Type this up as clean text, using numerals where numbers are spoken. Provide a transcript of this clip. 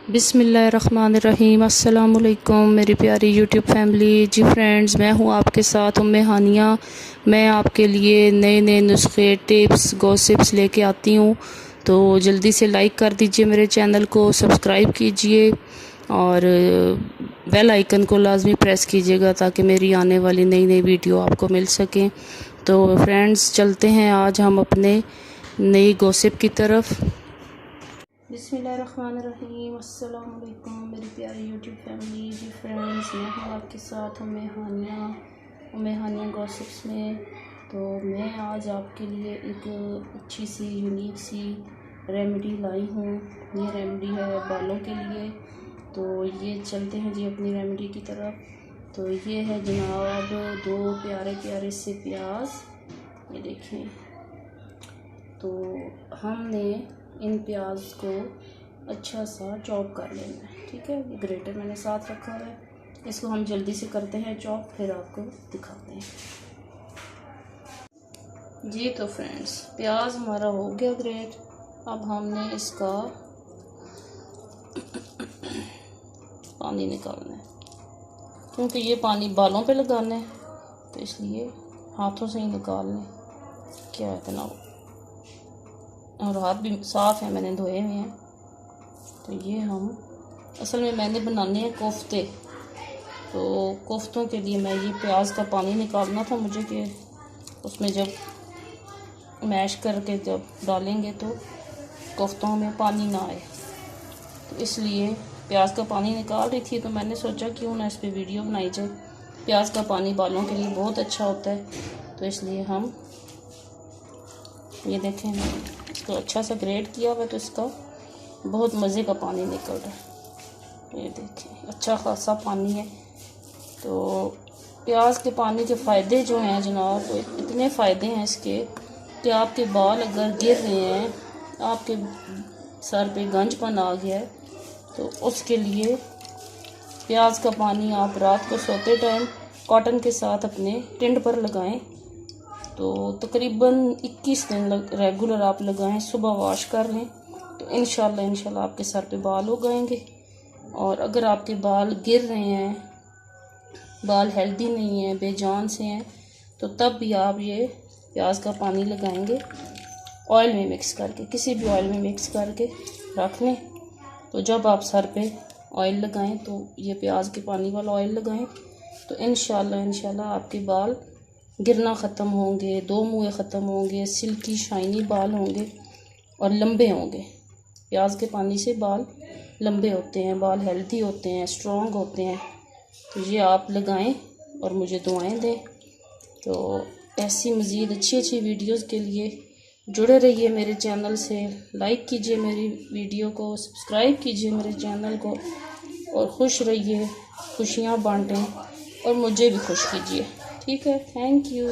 बिस्मिल्लाहिर्रहमानिर्रहीम। अस्सलामुअलैकुम मेरी प्यारी यूट्यूब फैमिली। जी फ्रेंड्स, मैं हूँ आपके साथ उम्मे हानिया। मैं आपके लिए नए नए नुस्खे, टिप्स, गॉसिप्स लेके आती हूँ। तो जल्दी से लाइक कर दीजिए, मेरे चैनल को सब्सक्राइब कीजिए और बेल आइकन को लाजमी प्रेस कीजिएगा ताकि मेरी आने वाली नई नई वीडियो आपको मिल सकें। तो फ्रेंड्स, चलते हैं आज हम अपने नई गॉसिप की तरफ। बिस्मिल्लाहिर्रहमानिर्रहीम। अस्सलाम वालेकुम मेरी प्यारी यूट्यूब फैमिली। जी फ्रेंड्स, मैं हूँ आपके साथ उम्मे हानिया गॉसिप्स में। तो मैं आज आपके लिए एक अच्छी सी यूनिक सी रेमेडी लाई हूँ। ये रेमेडी है बालों के लिए। तो ये चलते हैं जी अपनी रेमेडी की तरफ। तो ये है जनाब 2 प्यारे प्यारे से प्याज, ये देखें। तो हमने इन प्याज को अच्छा सा चॉप कर लेना है, ठीक है। ये ग्रेटर मैंने साथ रखा है, इसको हम जल्दी से करते हैं चॉप, फिर आपको दिखाते हैं जी। तो फ्रेंड्स, प्याज हमारा हो गया ग्रेट। अब हमने इसका पानी निकालना है, क्योंकि ये पानी बालों पे लगाना है, तो इसलिए हाथों से ही निकाल लें। क्या इतना, और हाथ भी साफ़ है, मैंने धोए हुए हैं। तो ये हम असल में मैंने बनाने हैं कोफ्ते। तो कोफ्तों के लिए मैं ये प्याज का पानी निकालना था मुझे, कि उसमें जब मैश करके जब डालेंगे तो कोफ्तों में पानी ना आए। तो इसलिए प्याज का पानी निकाल रही थी, तो मैंने सोचा क्यों ना इस पर वीडियो बनाई जाए। प्याज का पानी बालों के लिए बहुत अच्छा होता है, तो इसलिए हम ये देखें, इसको अच्छा सा ग्रेट किया हुआ, तो इसका बहुत मज़े का पानी निकल रहा है। ये देखें, अच्छा खासा पानी है। तो प्याज के पानी के फ़ायदे जो हैं जनाब, वो इतने फ़ायदे हैं इसके कि आपके बाल अगर गिर रहे हैं, आपके सर पे गंजपन आ गया है, तो उसके लिए प्याज का पानी आप रात को सोते टाइम कॉटन के साथ अपने टिंड पर लगाएं। तो तकरीबन 21 दिन रेगुलर आप लगाएं, सुबह वॉश कर लें, तो इंशाल्लाह आपके सर पे बाल उगाएंगे। और अगर आपके बाल गिर रहे हैं, बाल हेल्दी नहीं है, बेजान से हैं, तो तब भी आप ये प्याज का पानी लगाएंगे, ऑयल में मिक्स करके, किसी भी ऑयल में मिक्स करके रख लें। तो जब आप सर पे ऑयल लगाएं, तो ये प्याज के पानी वाला ऑयल लगाएं, तो इंशाल्लाह आपके बाल गिरना ख़त्म होंगे, 2 मुँह ख़त्म होंगे, सिल्की शाइनी बाल होंगे और लंबे होंगे। प्याज के पानी से बाल लंबे होते हैं, बाल हेल्दी होते हैं, स्ट्रॉन्ग होते हैं। तो ये आप लगाएं और मुझे दुआएं दें। तो ऐसी मज़ीद अच्छी वीडियोस के लिए जुड़े रहिए मेरे चैनल से। लाइक कीजिए मेरी वीडियो को, सब्सक्राइब कीजिए मेरे चैनल को, और खुश रहिए, खुशियाँ बांटें और मुझे भी खुश कीजिए, ठीक है। Thank you.